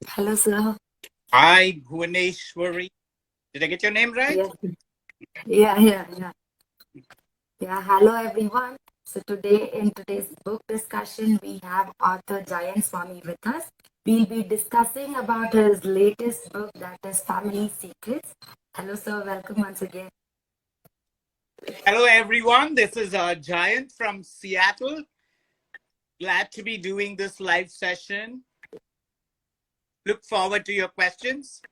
Hello, sir. Hi, Bhuvaneshwari. Did I get your name right? Yeah, yeah. Yeah, hello, everyone. So today, in today's book discussion, we have author Jayanth Swamy with us. We'll be discussing about his latest book, that is Family Secrets. Hello, sir. Welcome once again. Hello, everyone. This is Jayanth from Seattle. Glad to be doing this live session. Look forward to your questions.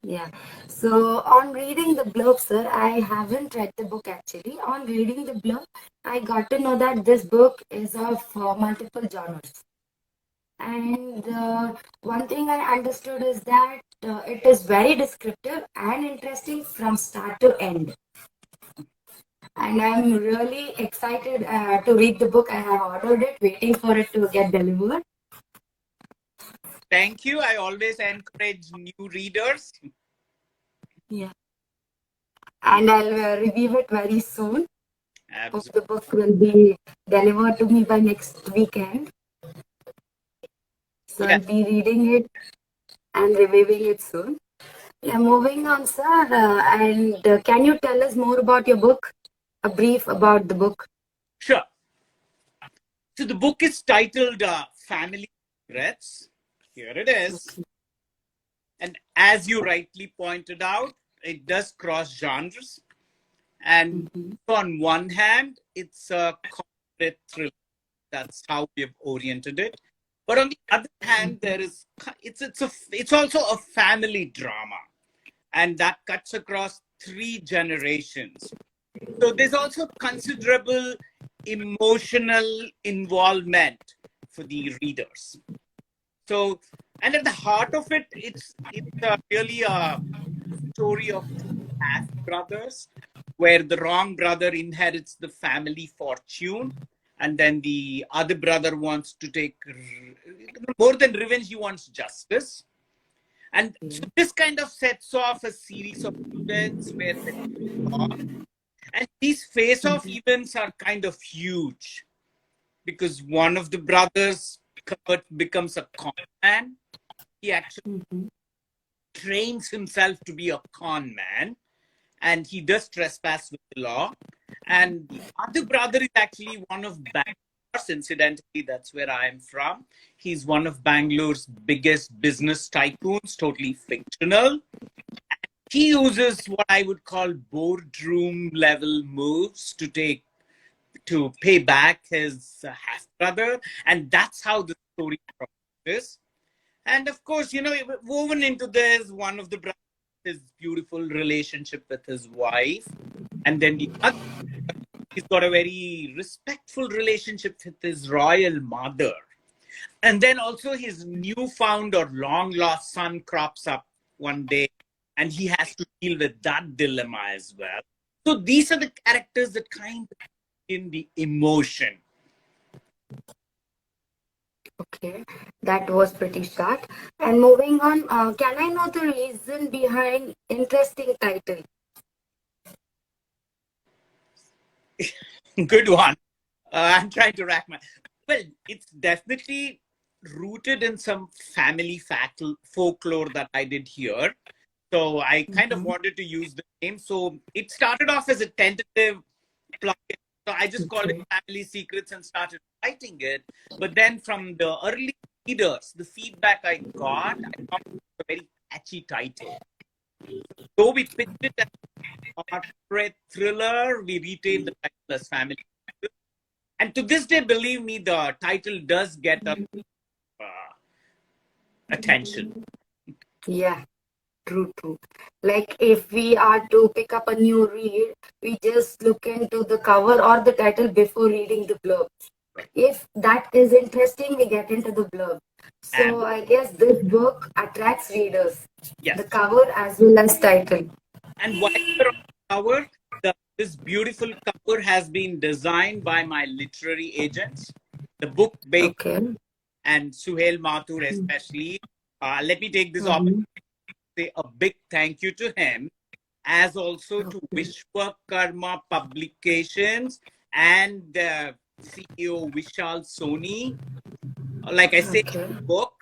Yeah. So on reading the blurb, sir, I haven't read the book actually. On reading the blurb, I got to know that this book is of multiple genres. And one thing I understood is that it is very descriptive and interesting from start to end. And I'm really excited to read the book. I have ordered it, waiting for it to get delivered. Thank you. I always encourage new readers. Yeah. And I'll review it very soon. Hope the book will be delivered to me by next weekend. So I'll be reading it and reviewing it soon. Yeah, moving on, sir. And can you tell us more about your book? A brief about the book. Sure. So the book is titled Family Secrets. Here it is. Okay. And as you rightly pointed out, it does cross genres. And on one hand, it's a corporate thriller. That's how we've oriented it. But on the other hand, it's also a family drama, and that cuts across 3 generations. So there's also considerable emotional involvement for the readers. So, and at the heart of it, it's really a story of half brothers, where the wrong brother inherits the family fortune, and then the other brother wants to take more than revenge, he wants justice. And so this kind of sets off a series of events where and these face-off events are kind of huge, because one of the brothers becomes a con man. He actually trains himself to be a con man, and he does trespass with the law. And the other brother is actually one of Bangalore's, incidentally, that's where I am from. He's one of Bangalore's biggest business tycoons, totally fictional. He uses what I would call boardroom level moves to pay back his half brother, and that's how the story progresses. And of course, woven into this, one of the brothers, his beautiful relationship with his wife, and then the other, he's got a very respectful relationship with his royal mother, and then also his newfound or long lost son crops up one day, and he has to deal with that dilemma as well. So these are the characters that kind of in the emotion. Okay, that was pretty short. And moving on, can I know the reason behind interesting title? Good one. I'm trying to rack my. Well, it's definitely rooted in some family folklore that I did here. So I kind of wanted to use the name. So it started off as a tentative plot. So I just called it Family Secrets and started writing it. But then from the early readers, the feedback I thought it was a very catchy title. So we picked it as a corporate thriller. We retained the title as Family Secrets. And to this day, believe me, the title does get attention. Yeah, true. Like if we are to pick up a new read, we just look into the cover or the title before reading the blurb. If that is interesting, we get into the blurb. So I guess this book attracts readers. Yes. The cover as well as title. And while we're on the cover, this beautiful cover has been designed by my literary agents, the book Baker and Suhail Mathur especially. Let me take this opportunity to say a big thank you to him, as also to Vishwakama Publications and CEO Vishal Soni. Like I say, the book,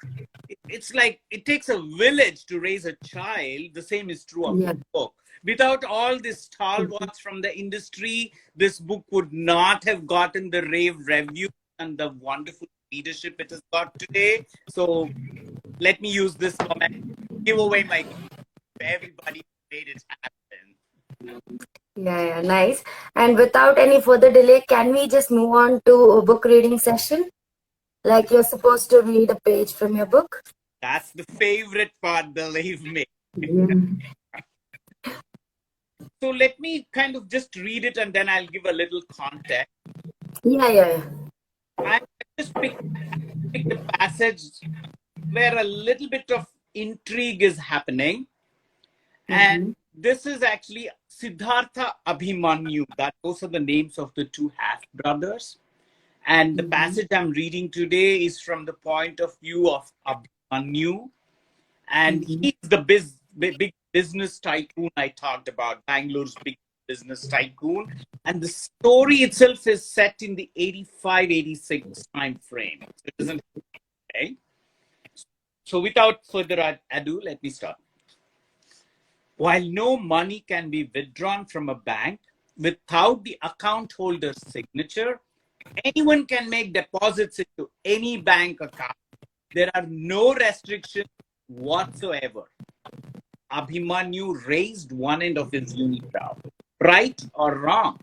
it's it's like it takes a village to raise a child. The same is true of Yeah. the book. Without all this Mhm. stalwarts from the industry, this book would not have gotten the rave review and the wonderful readership it has got today. So let me use this moment, give away my gift to everybody who made it happen. Yeah, yeah, nice. And without any further delay, can we just move on to a book reading session? Like you're supposed to read a page from your book? That's the favorite part, believe me. Yeah. So let me kind of just read it and then I'll give a little context. Yeah, yeah, I just picked a passage where a little bit of intrigue is happening. yeah. And this is actually Siddhartha Abhimanyu. Those are the names of the two half brothers. And the passage I'm reading today is from the point of view of Abhimanyu. And he's the big business tycoon I talked about, Bangalore's big business tycoon. And the story itself is set in the 85-86 time frame. So it isn't okay. So without further ado, let me start. While no money can be withdrawn from a bank without the account holder's signature, anyone can make deposits into any bank account. There are no restrictions whatsoever. Abhimanyu raised one end of his unibrow. Right or wrong?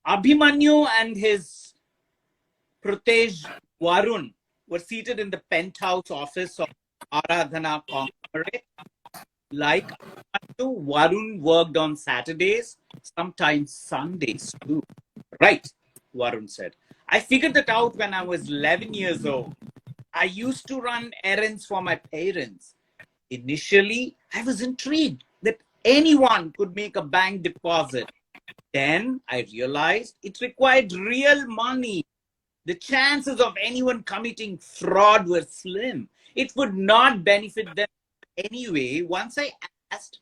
Abhimanyu and his protege Varun were seated in the penthouse office of Aradhana Conglomerate. Like Varun worked on Saturdays, sometimes Sundays too. Right, Varun said. I figured that out when I was 11 years old. I used to run errands for my parents. Initially, I was intrigued that anyone could make a bank deposit. Then I realized it required real money. The chances of anyone committing fraud were slim. It would not benefit them anyway. Once I asked,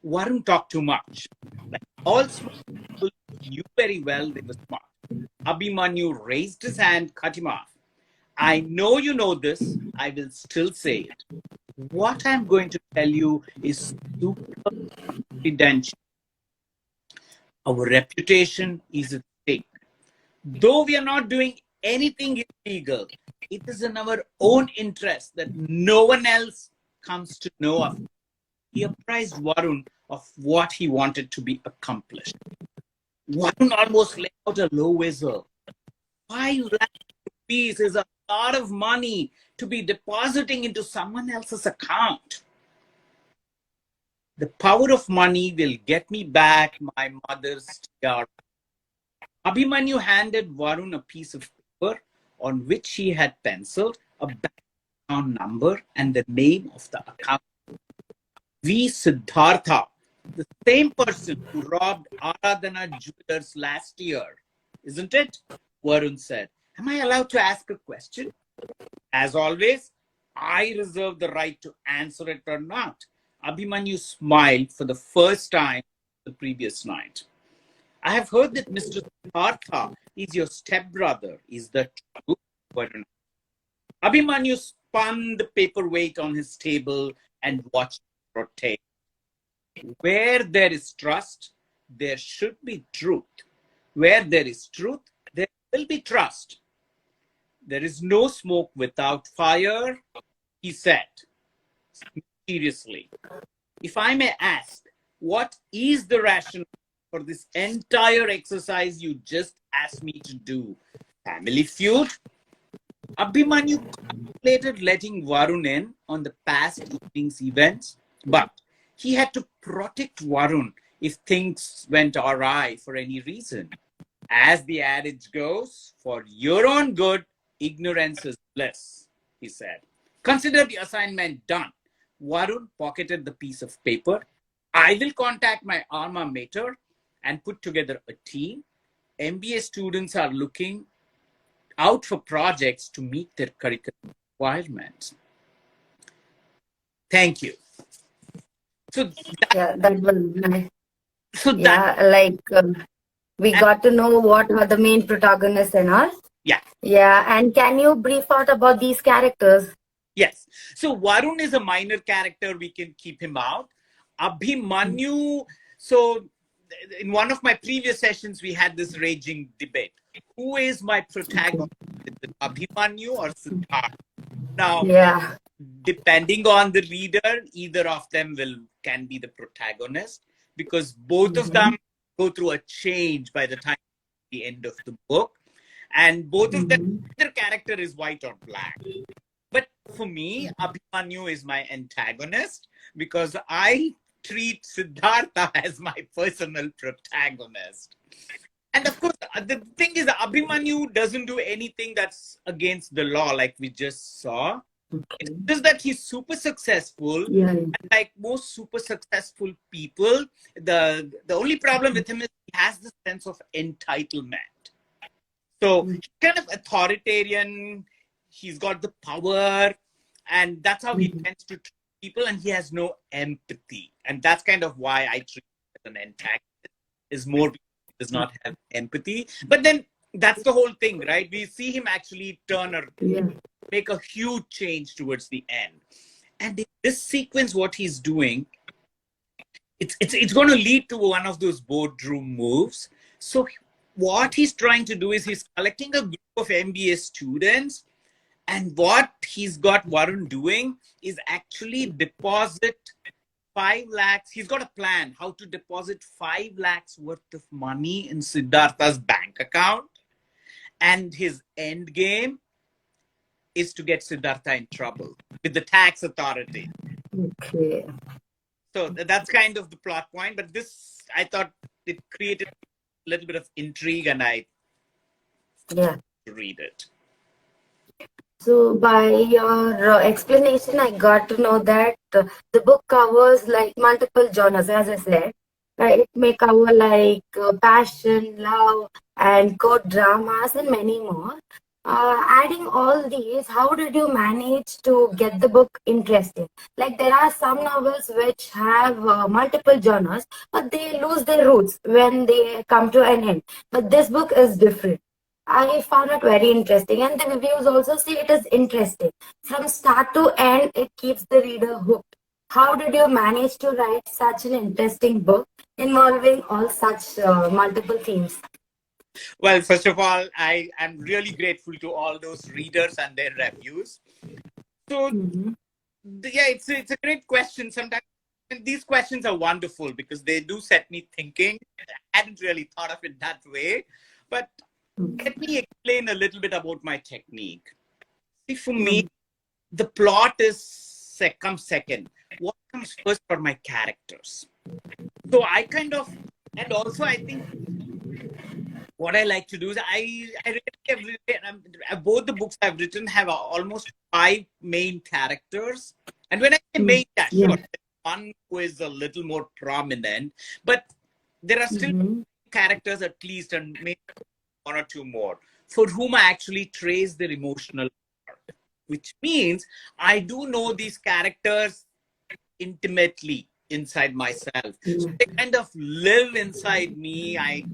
Varun talked too much. Like all smart people knew very well they were smart. Abhimanyu raised his hand, cut him off. I know you know this. I will still say it. What I'm going to tell you is super confidential. Our reputation is at stake. Though we are not doing anything illegal, it is in our own interest that no one else comes to know of. He apprised Varun of what he wanted to be accomplished. Varun almost let out a low whistle. 5 lakh rupees is a lot of money to be depositing into someone else's account. The power of money will get me back my mother's tiara. Abhimanyu handed Varun a piece of paper on which he had penciled a bank account number and the name of the account. V. Siddhartha, the same person who robbed Aradhana Jewelers last year, isn't it? Varun said. Am I allowed to ask a question? As always, I reserve the right to answer it or not. Abhimanyu smiled for the first time the previous night. I have heard that Mr. Siddhartha is your stepbrother. Is that true? Varun. Abhimanyu spun the paperweight on his table and watched it rotate. Where there is trust, there should be truth. Where there is truth, there will be trust. There is no smoke without fire, he said seriously. If I may ask, what is the rationale for this entire exercise you just asked me to do? Family feud? Abhimanyu contemplated letting Varun in on the past evening's events, but he had to protect Varun if things went awry for any reason. As the adage goes, for your own good, ignorance is bliss, he said. Consider the assignment done. Varun pocketed the piece of paper. I will contact my alma mater and put together a team. MBA students are looking out for projects to meet their curriculum requirements. Thank you. So Yeah, that was nice. so that Yeah, like we and got to know what are the main protagonists and all. yeah. Yeah, and can you brief out about these characters? Yes. So Varun is a minor character. We can keep him out. Abhimanyu. So in one of my previous sessions, we had this raging debate. Who is my protagonist? Is it Abhimanyu or Siddharth? Now, Yeah. depending on the reader, either of them can be the protagonist, because both of them go through a change by the time the end of the book, and both of them, their character is white or black. But for me, Abhimanyu is my antagonist because I treat Siddhartha as my personal protagonist. And of course, the thing is, Abhimanyu doesn't do anything that's against the law, like we just saw. It's Okay. just that he's super successful. Yeah. And like most super successful people, the only problem with him is he has this sense of entitlement. So he's kind of authoritarian. He's got the power, and that's how he tends to treat people. And he has no empathy, and that's kind of why I treat him as an antagonist. Is more because he does not have empathy. But then that's the whole thing, right? We see him actually turn or Yeah. make a huge change towards the end. And in this sequence, what he's doing, it's going to lead to one of those boardroom moves. So what he's trying to do is he's collecting a group of MBA students, and what he's got Varun doing is actually deposit 5 lakhs. He's got a plan how to deposit 5 lakhs worth of money in Siddhartha's bank account. And his end game is to get Siddhartha in trouble with the tax authority. Okay. So that's kind of the plot point. But this, I thought it created a little bit of intrigue, and I read it. So by your explanation, I got to know that the book covers like multiple genres, as I said. It may cover like passion, love, and court dramas, and many more. Adding all these, how did you manage to get the book interesting? Like there are some novels which have multiple genres, but they lose their roots when they come to an end. But this book is different. I found it very interesting, and the reviews also say it is interesting. From start to end, it keeps the reader hooked. How did you manage to write such an interesting book involving all such multiple themes? Well, first of all, I am really grateful to all those readers and their reviews. So, yeah, it's a great question. Sometimes these questions are wonderful because they do set me thinking. I hadn't really thought of it that way. But let me explain a little bit about my technique. See, for me, the plot comes second. What comes first are my characters. So I kind of, and also I think what I like to do is I really have written, both the books I've written have almost 5 main characters. And when I say main, sure, one who is a little more prominent, but there are still characters at least, and maybe 1 or 2 more, for whom I actually trace their emotional arc, which means I do know these characters intimately inside myself. So they kind of live inside me. I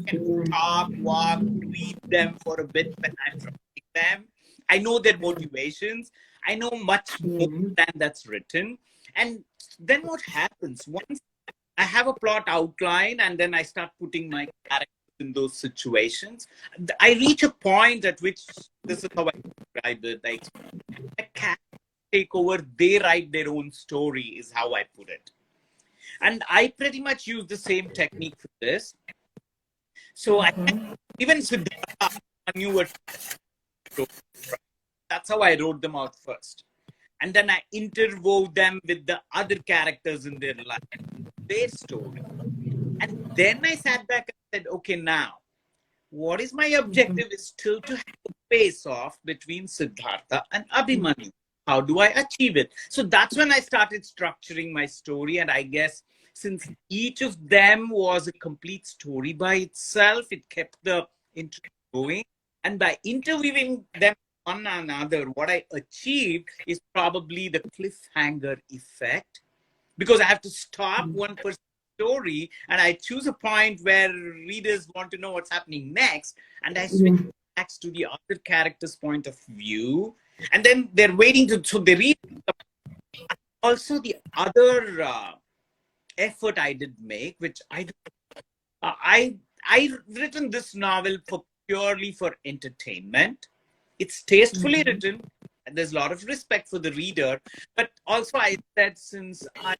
can talk, walk, read them for a bit when I'm writing them. I know their motivations. I know much more than that's written. And then what happens? Once I have a plot outline and then I start putting my characters in those situations, I reach a point at which, this is how I describe it, like a character take over, they write their own story, is how I put it. And I pretty much use the same technique for this. So even Siddhartha, I knew what, that's how I wrote them out first. And then I interwove them with the other characters in their life, their story. And then I sat back and said, okay, now, what is my objective is still to have a face-off between Siddhartha and Abhimanyu. How do I achieve it? So that's when I started structuring my story. And I guess since each of them was a complete story by itself, it kept the interest going. And by interweaving them one another, what I achieved is probably the cliffhanger effect, because I have to stop one person's story and I choose a point where readers want to know what's happening next, and I switch back to the other character's point of view. And then they're waiting to, so they read. Also, the other effort I did make, which I written this novel for purely for entertainment. It's tastefully written, and there's a lot of respect for the reader. But also, I said, since I'm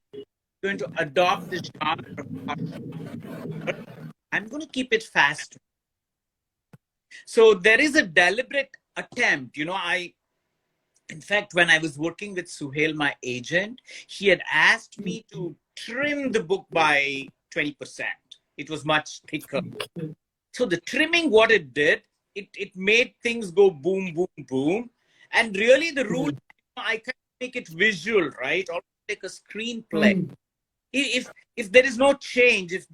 going to adopt the genre of horror, I'm going to keep it fast. So there is a deliberate attempt. In fact, when I was working with Suhail, my agent, he had asked me to trim the book by 20%. It was much thicker. So the trimming, what it did, it made things go boom, boom, boom. And really the rule, I can make it visual, right? Or like a screenplay. If there is no change, if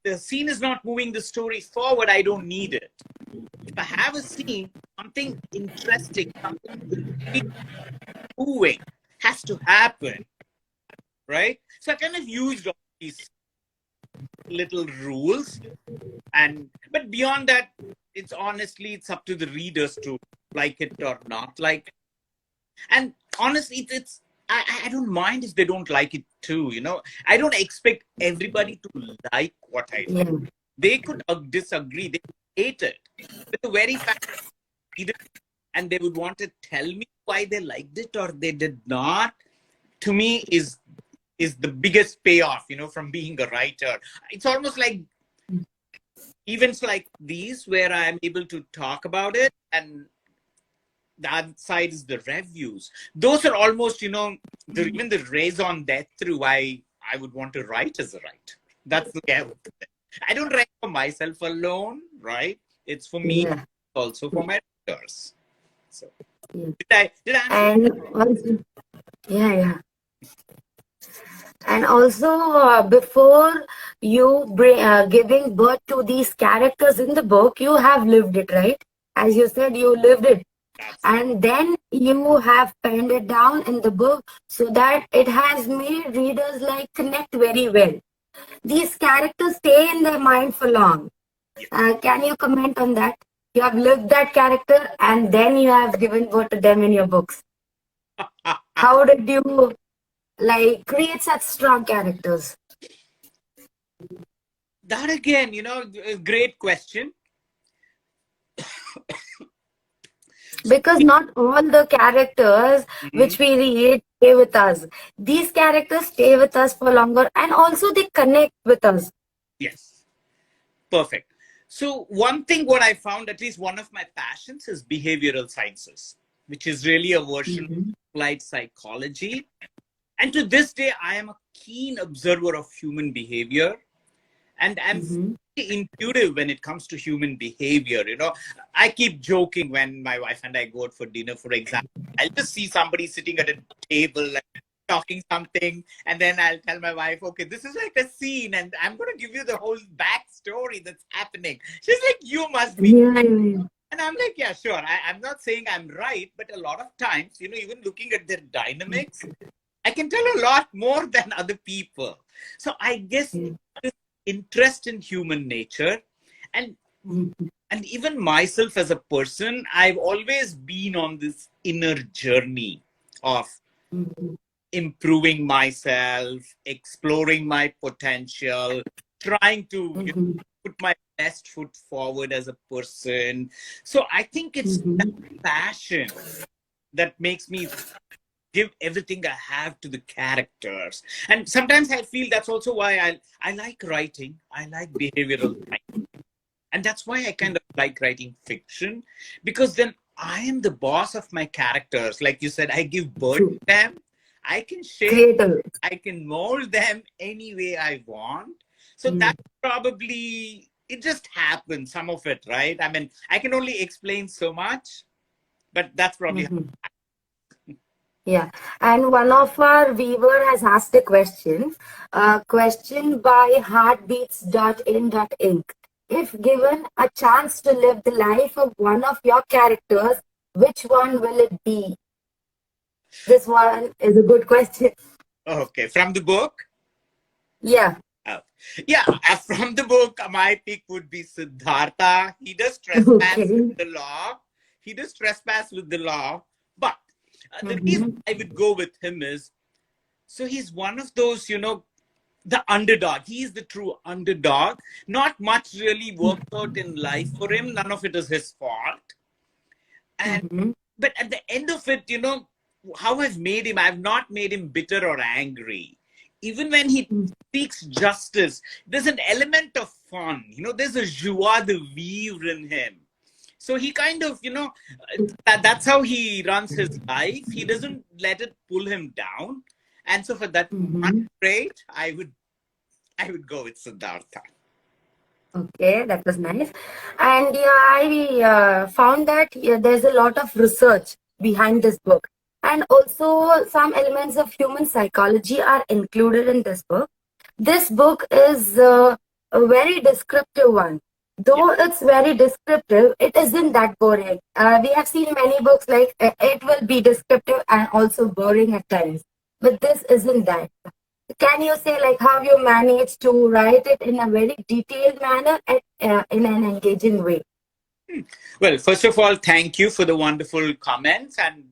the scene is not moving the story forward, I don't need it. If I have a scene, something interesting, something moving has to happen, right? So I kind of used all these little rules, but beyond that, it's up to the readers to like it or not like it. And honestly, I don't mind if they don't like it too. I don't expect everybody to like what I do. They could disagree, they could hate it, but the very fact that and they would want to tell me why they liked it or they did not, to me is the biggest payoff, from being a writer. It's almost like events like these where I'm able to talk about it, and the other side is the reviews. Those are almost, even the raison d'etre why I would want to write as a writer. That's the way I would put it. I don't write for myself alone, right? It's for me, also for my readers. So, did I answer? And also, and also, before you giving birth to these characters in the book, you have lived it, right? As you said, you lived it. And then you have penned it down in the book so that it has made readers connect very well. These characters stay in their mind for long. Can you comment on that? You have lived that character and then you have given birth to them in your books. How did you create such strong characters? That again, a great question. Because not all the characters which we read stay with us. These characters stay with us for longer, and also they connect with us. Yes. Perfect. So one thing what I found, at least one of my passions, is behavioral sciences, which is really a version of applied psychology. And to this day, I am a keen observer of human behavior. And I'm very intuitive when it comes to human behavior. I keep joking when my wife and I go out for dinner, for example. I'll just see somebody sitting at a table, talking something, and then I'll tell my wife, okay, this is like a scene, and I'm going to give you the whole backstory that's happening. She's like, you must be. And I'm like, yeah, sure. I'm not saying I'm right, but a lot of times, even looking at their dynamics, I can tell a lot more than other people. So I guess this interest in human nature and even myself as a person, I've always been on this inner journey of improving myself, exploring my potential, trying to put my best foot forward as a person. So I think it's that passion that makes me give everything I have to the characters. And sometimes I feel that's also why I like writing. I like behavioral writing. And that's why I kind of like writing fiction, because then I am the boss of my characters. Like you said, I give birth to them. I can shape them. I can mold them any way I want. So that's probably, it just happens, some of it, right? I mean, I can only explain so much, but that's probably Yeah, and one of our viewer has asked a question by heartbeats.in.inc. If given a chance to live the life of one of your characters, which one will it be? This one is a good question. Okay, from the book? Yeah. Yeah, from the book, my pick would be Siddhartha. He does trespass with the law. He does trespass with the law, but The reason Mm-hmm. I would go with him is, so he's one of those, the underdog. He's the true underdog. Not much really worked out in life for him. None of it is his fault. And Mm-hmm. but at the end of it, how I've made him, I've not made him bitter or angry. Even when he speaks justice, there's an element of fun. There's a joie de vivre in him. So he kind of, that's how he runs his life. He doesn't let it pull him down. And so for that one Mm-hmm. trait, I would go with Siddhartha. Okay, that was nice. And yeah, I found that there's a lot of research behind this book. And also, some elements of human psychology are included in this book. This book is a very descriptive one. Yeah. Though it's very descriptive, it isn't that boring. We have seen many books like it will be descriptive and also boring at times. But this isn't that. Can you say like how you managed to write it in a very detailed manner and in an engaging way? Well, first of all, thank you for the wonderful comments. And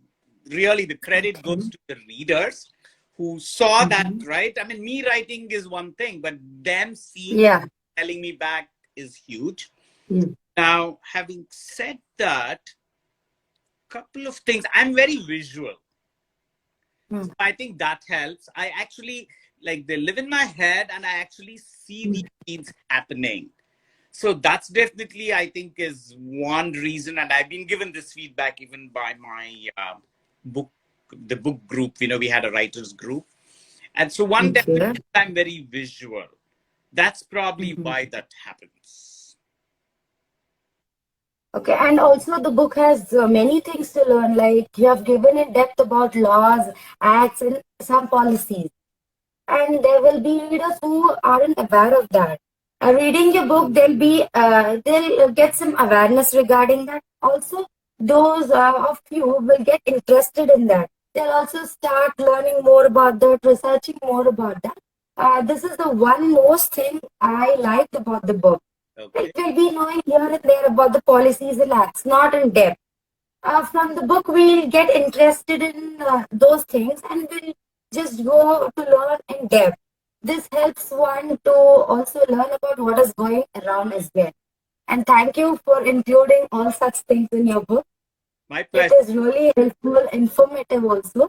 really, the credit goes Okay. to the readers who saw that, Mm-hmm. right? I mean, me writing is one thing, but them seeing, Yeah. telling me back is huge. Mm. Now, having said that, couple of things. I'm very visual. Mm. I think that helps. I actually, like, they live in my head and I actually see these Mm. scenes happening. So that's definitely, I think, is one reason. And I've been given this feedback even by my book, the book group. We had a writers group. And so one Okay. definitely, I'm very visual. That's probably Mhm. why that happens. Okay, and also the book has many things to learn. Like you have given in depth about laws, acts, and some policies. And there will be readers who aren't aware of that. Reading your book, they'll get some awareness regarding that. Also, those of you will get interested in that. They'll also start learning more about that, researching more about that. This is the one most thing I liked about the book. Okay. It will be knowing here and there about the policies and acts, not in depth. From the book, we'll get interested in those things and we'll just go to learn in depth. This helps one to also learn about what is going around as well. And thank you for including all such things in your book. My It pleasure. is really helpful, informative also.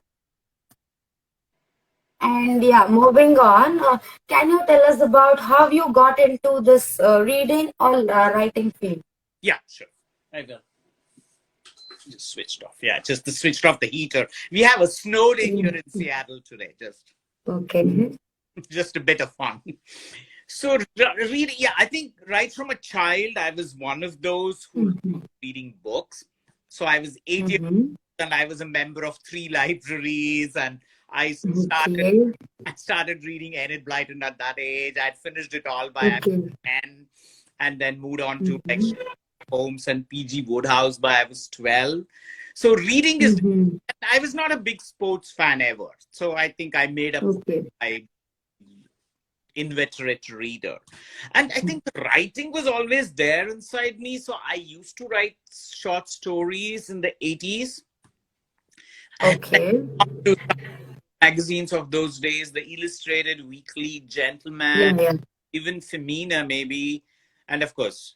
And yeah, moving on, can you tell us about how you got into this reading or writing field? Yeah, sure. I will. Just switched off. Yeah, just switched off the heater. We have a snow day here in Seattle today. Okay. Just a bit of fun. So reading, yeah, I think right from a child, I was one of those who loved Mhm. reading books. So I was 8 years Mhm. old and I was a member of 3 libraries, and I started Okay. I started reading Enid Blyton at that age. I'd finished it all by Okay. 10, and then moved on to like Mhm. Holmes and PG Wodehouse by I was 12. So reading is, Mhm. I was not a big sports fan ever. So I think I made up for Okay. my inveterate reader. And I think the writing was always there inside me. So I used to write short stories in the 80s. And then Okay. to magazines of those days, the Illustrated, Weekly, Gentleman, Yeah, yeah. even Femina, maybe. And of course,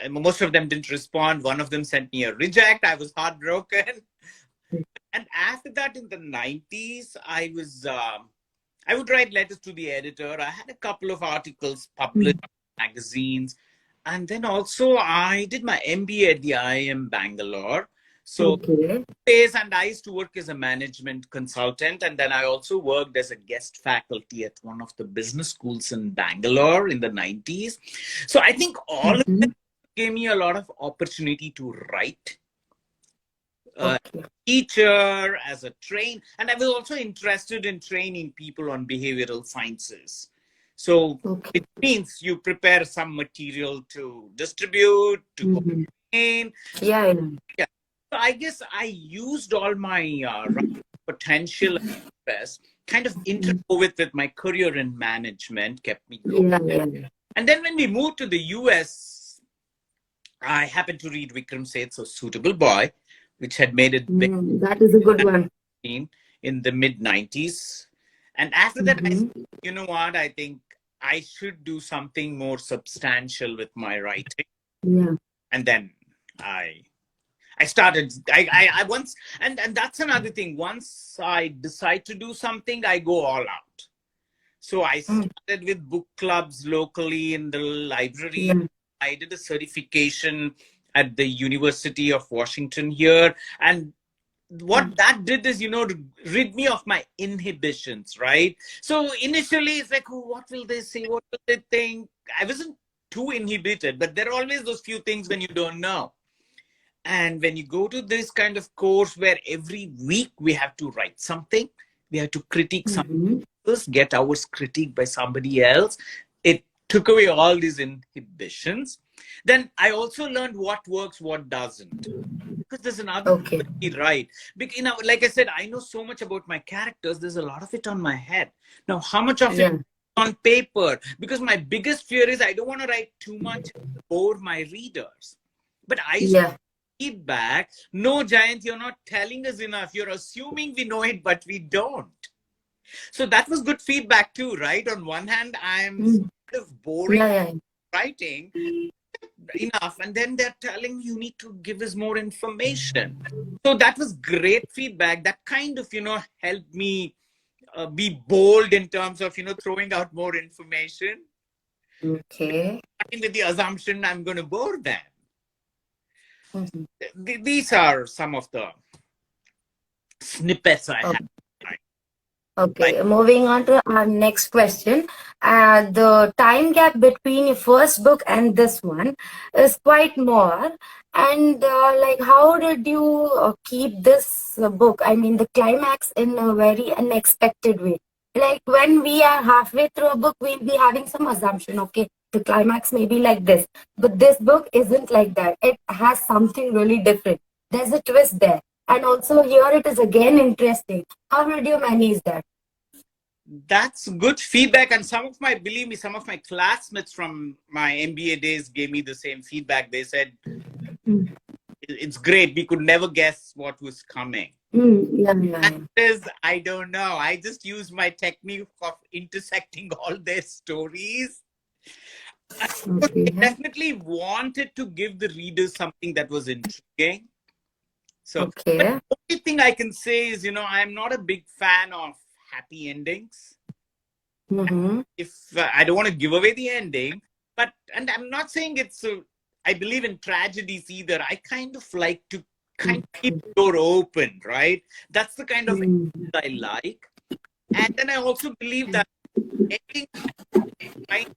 most of them didn't respond. One of them sent me a reject. I was heartbroken. And after that, in the 90s, I would write letters to the editor. I had a couple of articles published Mm. in magazines. And then also, I did my MBA at the IIM Bangalore. So, Okay. days, and I used to work as a management consultant. And then I also worked as a guest faculty at one of the business schools in Bangalore in the 90s. So, I think all of Mhm. them gave me a lot of opportunity to write. Okay. Teacher, as a and I was also interested in training people on behavioral sciences. So Okay. it means you prepare some material to distribute, to go Mhm. in. Yeah, yeah. Yeah. So I guess I used all my potential and interest, kind of Mm. interwove with my career in management, kept me going. Yeah, yeah. And then when we moved to the US, I happened to read Vikram Seth's So Suitable Boy, which had made it big. That is a good one. in the mid 90s. And after that, I said, you know what? I think I should do something more substantial with my writing. Yeah. And then I started, I once, and that's another thing. Once I decide to do something, I go all out. So I started with book clubs locally in the library. Yeah. I did a certification at the University of Washington here. And what that did is, rid me of my inhibitions, right? So initially it's like, oh, what will they say? What will they think? I wasn't too inhibited, but there are always those few things when you don't know. And when you go to this kind of course where every week we have to write something, we have to critique something, get ours critiqued by somebody else, it took away all these inhibitions. Then I also learned what works, what doesn't. Because there's another thing, right? Because, like I said, I know so much about my characters. There's a lot of it on my head. Now, how much of it on paper? Because my biggest fear is I don't want to write too much for my readers. But I feedback, no, Jayanth, you're not telling us enough. You're assuming we know it, but we don't. So that was good feedback too, right? On one hand, I'm sort of boring writing enough, and then they're telling you need to give us more information. So that was great feedback. That kind of, helped me be bold in terms of, throwing out more information. Okay. With the assumption I'm going to bore them. These are some of the snippets I have. Okay, moving on to our next question. The time gap between your first book and this one is quite more. And how did you keep this book, I mean, the climax, in a very unexpected way? Like when we are halfway through a book, we'll be having some assumption, okay, the climax may be like this. But this book isn't like that. It has something really different. There's a twist there. And also here it is again interesting. How did you manage that? That's good feedback. And believe me, some of my classmates from my MBA days gave me the same feedback. They said, it's great. We could never guess what was coming. That is, I don't know. I just use my technique of intersecting all their stories. I definitely wanted to give the readers something that was intriguing. So the only thing I can say is, I'm not a big fan of happy endings. If I don't want to give away the ending, and I'm not saying I believe in tragedies either. I kind of like to keep the door open, right? That's the kind of ending I like. And then I also believe that ending might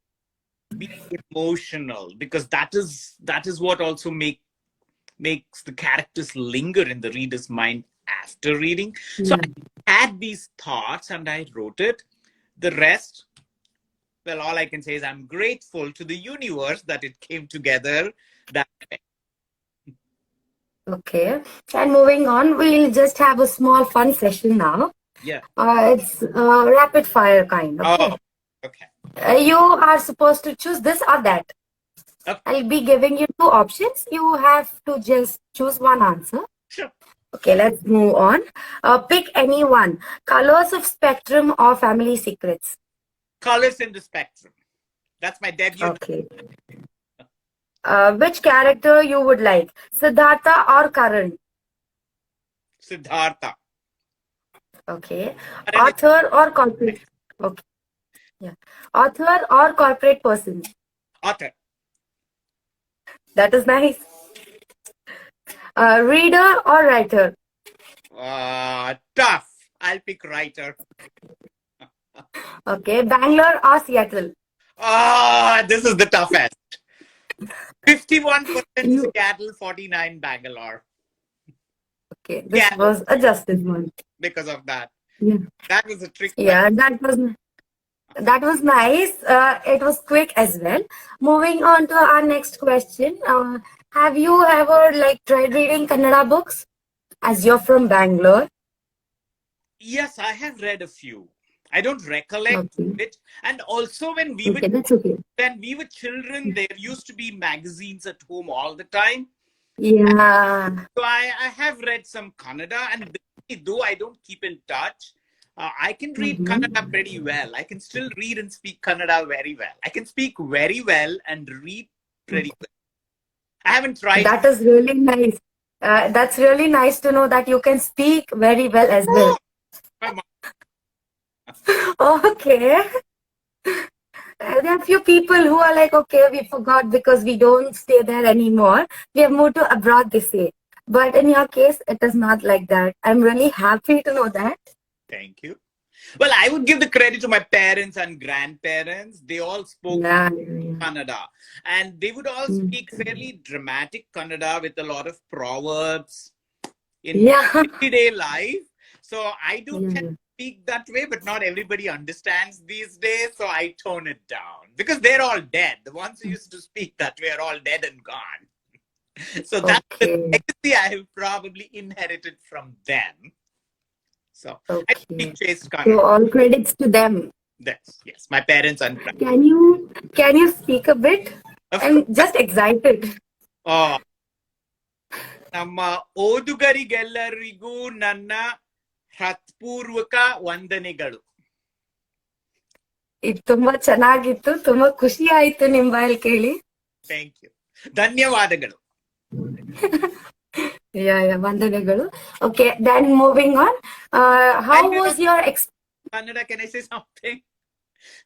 be emotional, because that is what also makes the characters linger in the reader's mind after reading. So I had these thoughts and I wrote it. The rest, well, all I can say is I'm grateful to the universe that it came together that way. Okay. And moving on, we'll just have a small fun session now. Yeah. It's rapid fire kind. Okay. Oh, okay. You are supposed to choose this or that. Okay. I'll be giving you two options. You have to just choose one answer. Sure. Okay, let's move on. Pick any one. Colors of Spectrum or Family Secrets? Colors in the Spectrum. That's my debut. Okay. Which character you would like? Siddhartha or Karan? Siddhartha. Okay. Author or corporate? Okay. Yeah. Author or corporate person? Author. That is nice. Reader or writer? Tough. I'll pick writer. Okay. Bangalore or Seattle? This is the toughest. 51% Seattle, 49 Bangalore. Okay, this was a justice one. Because of that. Yeah. That was a trick. Yeah, that was nice. It was quick as well. Moving on to our next question. Have you ever tried reading Kannada books? As you're from Bangalore. Yes, I have read a few. I don't recollect it. And also when we were children, there used to be magazines at home all the time. Yeah. So I have read some Kannada, and though I don't keep in touch, I can read Kannada pretty well. I can still read and speak Kannada very well. I can speak very well and read pretty well. I haven't tried. That is really nice. That's really nice to know that you can speak very well as well. My mom. Okay. There are a few people who are like, okay, we forgot because we don't stay there anymore. We have moved to abroad, they say. But in your case, it is not like that. I'm really happy to know that. Thank you. Well, I would give the credit to my parents and grandparents. They all spoke Kannada. And they would all speak fairly dramatic Kannada with a lot of proverbs in everyday life. So I do tend to speak that way, but not everybody understands these days. So I tone it down because they're all dead. The ones who used to speak that way are all dead and gone. So that's the legacy I have probably inherited from them. So I speak chaste Kannada. So all credits to them. Yes, my parents and Can you speak a bit? I'm just excited. Oh, ನಮ್ಮ ಓದುಗರಿಗೆಲ್ಲರಿಗೂ ನನ್ನ ಹೃತ್ಪೂರ್ವಕ ವಂದನೆಗಳು. ಇದು ತುಂಬಾ ಚೆನ್ನಾಗಿತ್ತು, ತುಂಬಾ ಖುಷಿ ಆಯ್ತು ನಿಮ್ಮ ಬಾಯಲ್ಲಿ ಕೇಳಿ. ಥ್ಯಾಂಕ್ ಯು, ಧನ್ಯವಾದಗಳು. ವಂದನೆಗಳು. Okay, then moving on. How was your Kannada, can I say something?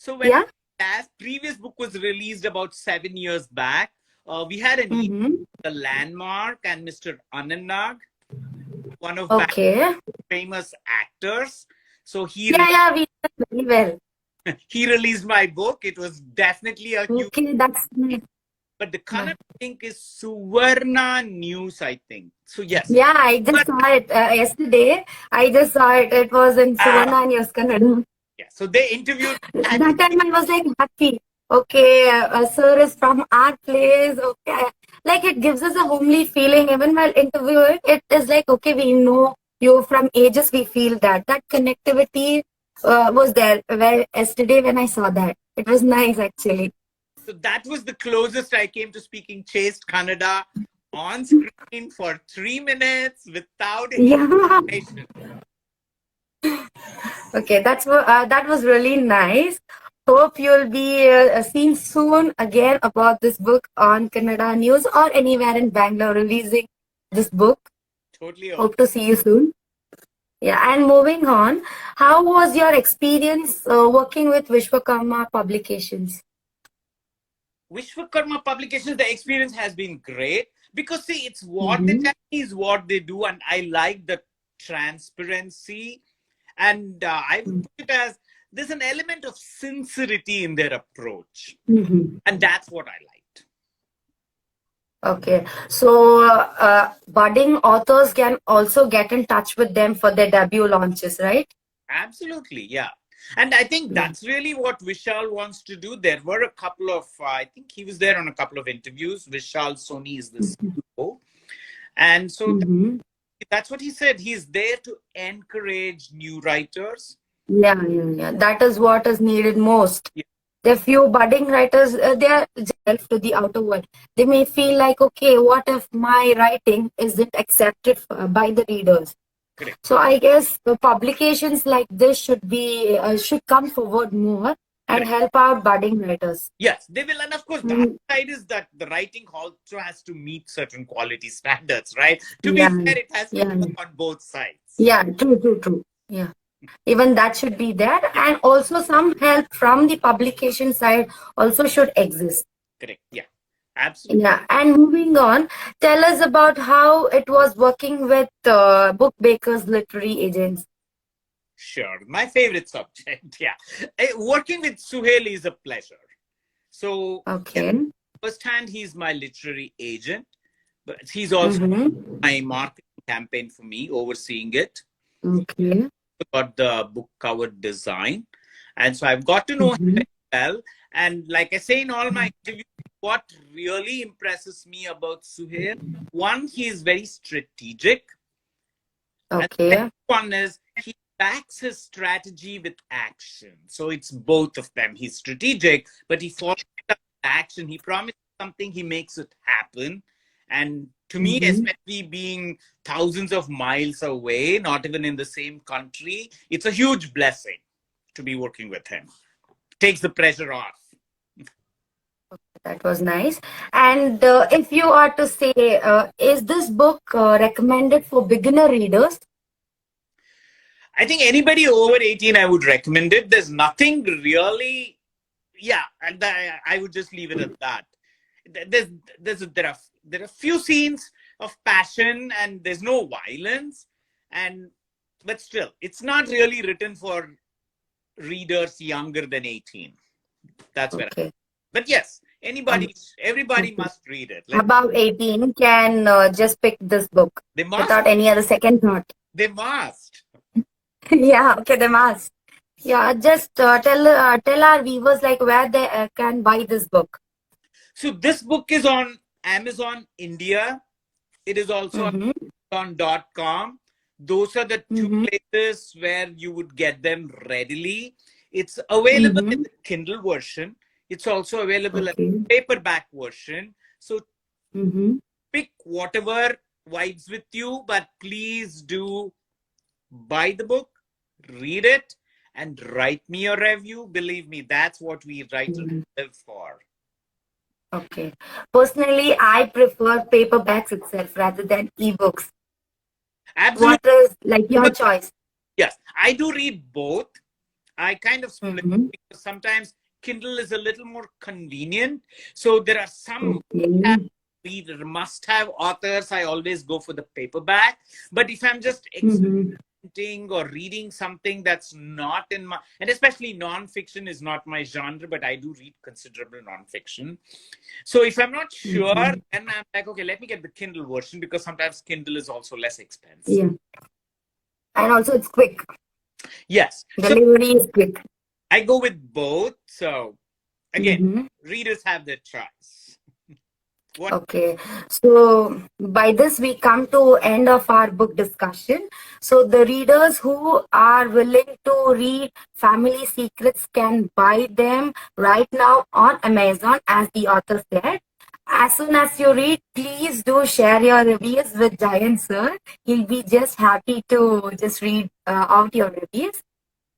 So when the previous book was released about 7 years back, we had an The Landmark and Mr. Ananag, one of famous actors. So he we know very well. He released my book. It was definitely a huge. Okay, that's nice. But the Kannada link is Suvarna News, I think. So yes. Yeah, I just saw it yesterday. I just saw it. It was in Suvarna News Kannada. Yeah. So they interviewed. That time I was like happy. Okay, sir is from our place. Okay, like it gives us a homely feeling. Even while interviewing, it is like, okay, we know you from ages. We feel that connectivity was there. Well, yesterday when I saw that, it was nice actually. So that was the closest I came to speaking chaste Kannada on screen for 3 minutes without any information. Okay, that was really nice. Hope you'll be seeing soon again about this book on Kannada News or anywhere in Bangalore releasing this book. Totally. Hope to see you soon. Yeah, and moving on, how was your experience working with Vishwakama Publications? Vishwakama Publications, the experience has been great because see, it's what they tell me is what they do, and I like the transparency, and I would put it as there's an element of sincerity in their approach, and that's what I liked. Okay, so budding authors can also get in touch with them for their debut launches, right? Absolutely, yeah. And I think that's really what Vishal wants to do. There were a couple of, I think he was there on a couple of interviews. Vishal Soni is the CEO. And so that's what he said. He's there to encourage new writers. Yeah. That is what is needed most. Yeah. There are few budding writers, they are self to the outer world. They may feel like, okay, what if my writing isn't accepted by the readers? Correct. So I guess the publications like this should come forward more and help out budding writers. Yes, they will. And of course, the other side is that the writing also has to meet certain quality standards, right? To be fair, it has to work on both sides. Yeah, true. Yeah. Even that should be there. And also some help from the publication side also should exist. Correct. Yeah. Absolutely. Yeah, and moving on, tell us about how it was working with book bakers, literary agents. Sure, my favorite subject. Yeah, working with Suhail is a pleasure. So, firsthand, he's my literary agent, but he's also my marketing campaign for me, overseeing it. Okay. Got the book cover design, and so I've got to know him very well. And like I say in all my interviews, what really impresses me about Suhail, one, he is very strategic. Okay. And the second one is he backs his strategy with action. So it's both of them. He's strategic, but he follows up action. He promises something, he makes it happen. And to me, especially being thousands of miles away, not even in the same country, it's a huge blessing to be working with him. Takes the pressure off. That was nice. And if you are to say, is this book recommended for beginner readers? I think anybody over 18, I would recommend it. There's nothing really, yeah, and I would just leave it at that. There are few scenes of passion and there's no violence, but still, it's not really written for readers younger than 18. That's where. Okay. But yes, everybody must read it. Above 18 can just pick this book They must. Without any other second thought. They must. Yeah, okay, they must. Yeah, just tell our viewers like where they can buy this book. So this book is on Amazon India. It is also on Amazon.com. Those are the two places where you would get them readily. It's available in the Kindle version. It's also available in the paperback version. So pick whatever vibes with you, but please do buy the book, read it, and write me a review. Believe me, that's what we writers live for. Okay. Personally, I prefer paperbacks itself rather than ebooks. Absolutely. What is like your choice? Yes, I do read both. I kind of split because sometimes Kindle is a little more convenient. So there are some must-have authors. I always go for the paperback. But if I'm just experimenting or reading something that's not in my, and especially non-fiction is not my genre, but I do read considerable non-fiction. So if I'm not sure, then I'm like, okay, let me get the Kindle version because sometimes Kindle is also less expensive. Yeah. And also it's quick. Yes. Delivery is quick. I go with both. So again, readers have their choice. Okay, so by this we come to end of our book discussion. So the readers who are willing to read Family Secrets can buy them right now on Amazon, as the author said. As soon as you read, please do share your reviews with Jayanth sir. He'll be just happy to just read out your reviews.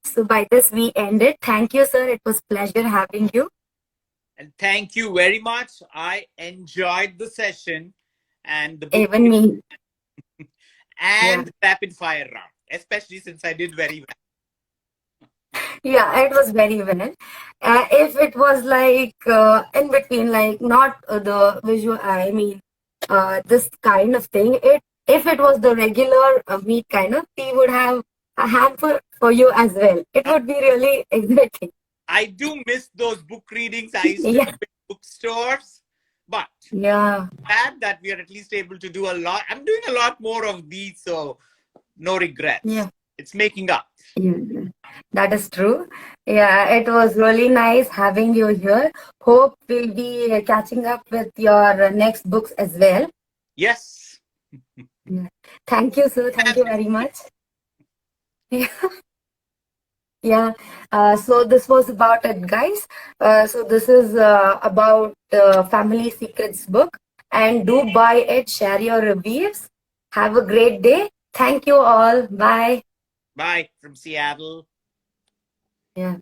So by this we end it. Thank you, sir. It was pleasure having you. And thank you very much. I enjoyed the session and the book. Even me. And the rapid fire round, especially since I did very well. Yeah, it was very well. If it was like in between, like not the visual, I mean, this kind of thing, if it was the regular meat kind of, we would have a hamper for you as well. It would be really exciting. I do miss those book readings. I used to do in bookstores, but glad that we are at least able to do a lot. I'm doing a lot more of these, so no regrets. Yeah. It's making up. Yeah, that is true. Yeah, it was really nice having you here. Hope we'll be catching up with your next books as well. Yes. Yeah. Thank you, sir. Thank you very much. Yeah. Yeah, so this was about it, guys. So this is about Family Secrets book, and do buy it, share your reviews. Have a great day. Thank you all. Bye. Bye from Seattle. Yeah.